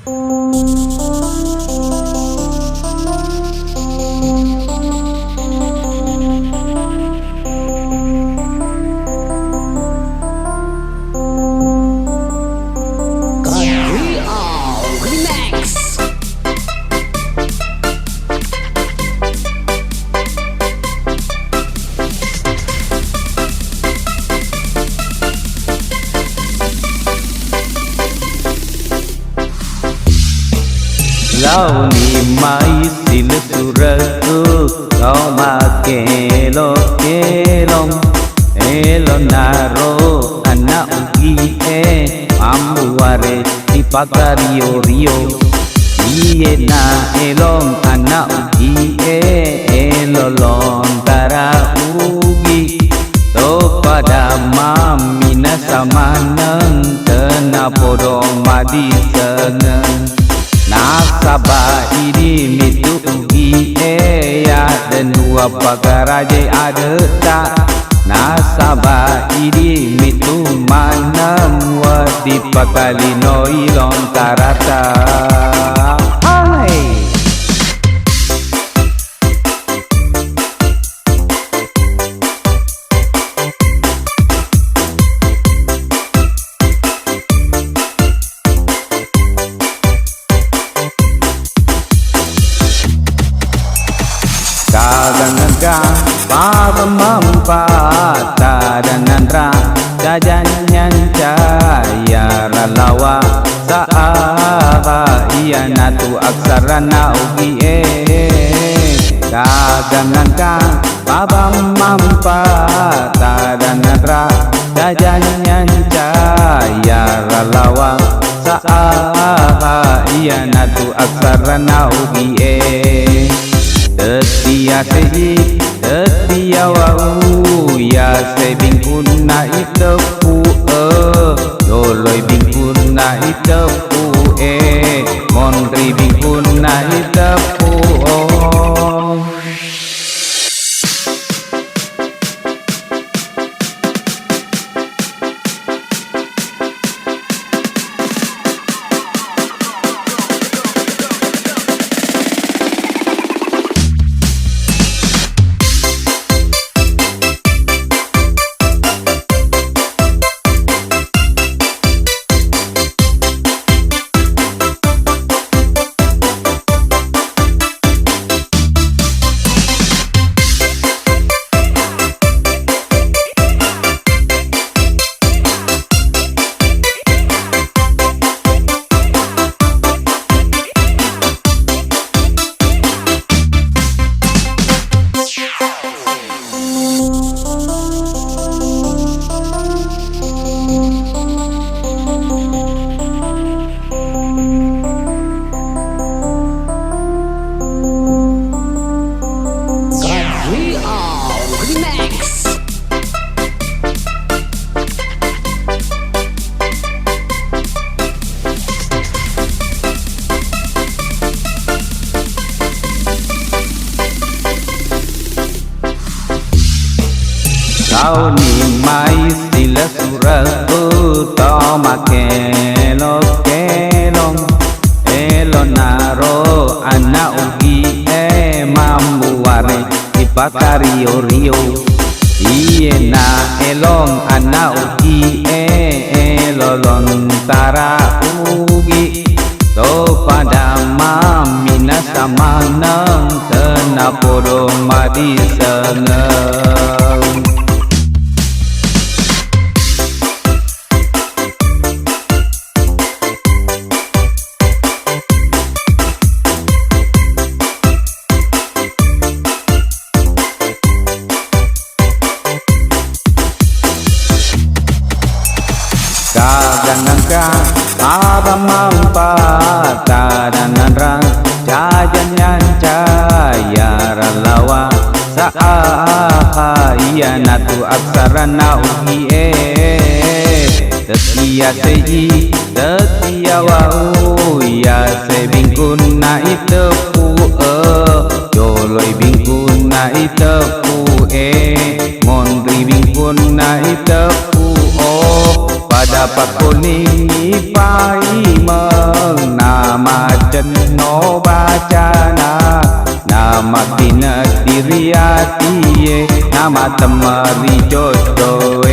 Lau ni mai sil suratu kau make lo kelong elon naro anak ugi ambuare dipakario rio iye na elong anak ugi elolon tara ugi to pada mamina samaneng tena podong madi seneng nasabah ini mitu ugi ya dan dua pakaraje ada tak nasabah ini mitu mana wadi pakali noilon tarata hai Kaganandra para mampata dan nandra jajanyan caya lalawa saaba iya natu aksarana ugi kaganandra para mampata dan nandra jajanyan caya lalawa saaba iya natu aksarana ugi Tetia seji, tetia wau ya se bingkun na itepu doloi bingkun na itepu monri bingkun na itepu Kau ni mai sila suratu to make lo kelong elon naro anak ugi mambuare dipakario rio iye na elong anak ugi elolon tara ugi to pada mamina samaneng kena podong madi seneng Kaganandra para mampata dan nandra jajanyan caya ralawa saaha iya natu aksarana ugi tetia seji tetia wau iya se bingkun na itepu joloi bingkun na itepu monri bingkun na itepu pada pak kuning pai mengnam Jenuh bacana nama kina diriati nama temari jodoh